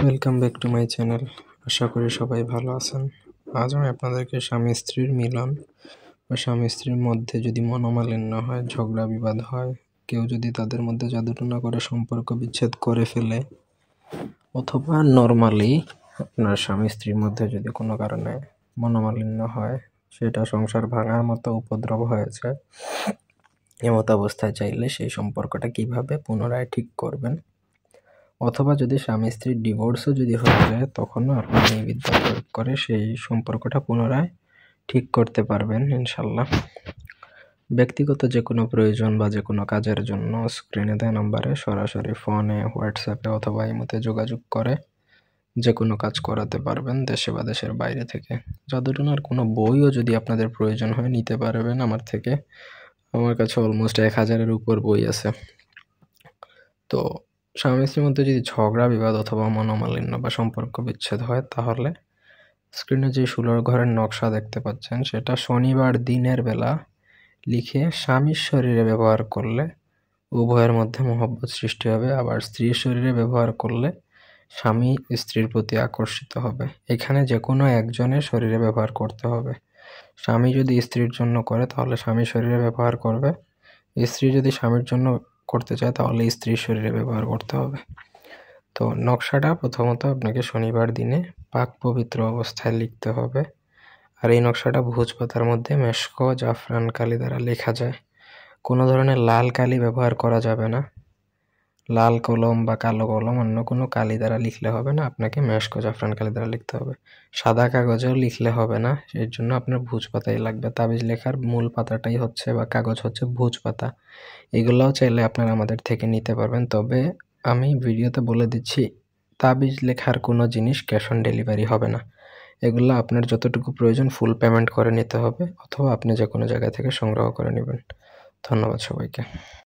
Welcome back to my channel. আশা করি সবাই ভালো আছেন। আজ আমি আপনাদেরকে স্বামী স্ত্রীর মিলন বা স্বামী স্ত্রীর মধ্যে যদি মনোমালিন্য হয়, ঝগড়া বিবাদ হয়, কেউ যদি তাদের মধ্যে জাদুটনা করে সম্পর্ক বিচ্ছেদ করে ফেলে, অথবা নর্মালি আপনার স্বামী স্ত্রীর মধ্যে যদি কোনো কারণে মনোমালিন্য হয়, সেটা সংসার ভাঙার মতো উপদ্রব হয়েছে, এমত অবস্থায় চাইলে সেই সম্পর্কটা কিভাবে পুনরায় ঠিক করবেন, অথবা যদি স্বামী স্ত্রীর ডিভোর্সও যদি হয়ে যায়, তখনও আপনি এই বিদ্যা প্রয়োগ করে সেই সম্পর্কটা পুনরায় ঠিক করতে পারবেন ইনশাল্লাহ। ব্যক্তিগত যে কোনো প্রয়োজন বা যে কোনো কাজের জন্য স্ক্রিনে দেওয়া নাম্বারে সরাসরি ফোনে, হোয়াটসঅ্যাপে অথবা ইমোতে যোগাযোগ করে যে কোনো কাজ করাতে পারবেন, দেশে বা দেশের বাইরে থেকে। জাদুটনার কোনো বইও যদি আপনাদের প্রয়োজন হয় নিতে পারবেন আমার থেকে। আমার কাছে অলমোস্ট 1000-এর উপর বই আছে। তো স্বামী স্ত্রীর মধ্যে যদি ঝগড়া বিবাদ অথবা মনোমালিন্য বা সম্পর্ক বিচ্ছেদ হয়, তাহলে স্ক্রিনে যে 16 ঘরের নকশা দেখতে পাচ্ছেন, সেটা শনিবার দিনের বেলা লিখে স্বামীর শরীরে ব্যবহার করলে উভয়ের মধ্যে মহব্বত সৃষ্টি হবে, আবার স্ত্রীর শরীরে ব্যবহার করলে স্বামী স্ত্রীর প্রতি আকর্ষিত হবে। এখানে যে কোনো একজনের শরীরে ব্যবহার করতে হবে। স্বামী যদি স্ত্রীর জন্য করে তাহলে স্বামীর শরীরে ব্যবহার করবে, স্ত্রী যদি স্বামীর জন্য করতে চায় তাহলে স্ত্রীর শরীরে ব্যবহার করতে হবে। তো নকশাটা প্রথমত আপনাকে শনিবার দিনে পাক পবিত্র অবস্থায় লিখতে হবে। আর এই নকশাটা ভোজ পাতার মধ্যে মেশক জাফরান কালি দ্বারা লেখা যায়। কোনো ধরনের লাল কালি ব্যবহার করা যাবে না। লাল কলম বা কালো কলম, অন্য কোনো কালি দ্বারা লিখলে হবে না, আপনাকে মেশক জাফরান কালি দ্বারা লিখতে হবে। সাদা কাগজেও লিখলে হবে না, এর জন্য আপনার ভোজ পাতাই লাগবে। তাবিজ লেখার মূল পাতাটাই হচ্ছে বা কাগজ হচ্ছে ভোজ পাতা। এগুলোও চাইলে আপনারা আমাদের থেকে নিতে পারবেন, তবে আমি ভিডিওতে বলে দিচ্ছি তাবিজ লেখার কোনো জিনিস ক্যাশ অন ডেলিভারি হবে না। এগুলো আপনার যতটুকু প্রয়োজন ফুল পেমেন্ট করে নিতে হবে, অথবা আপনি যে কোনো জায়গা থেকে সংগ্রহ করে নেবেন। ধন্যবাদ সবাইকে।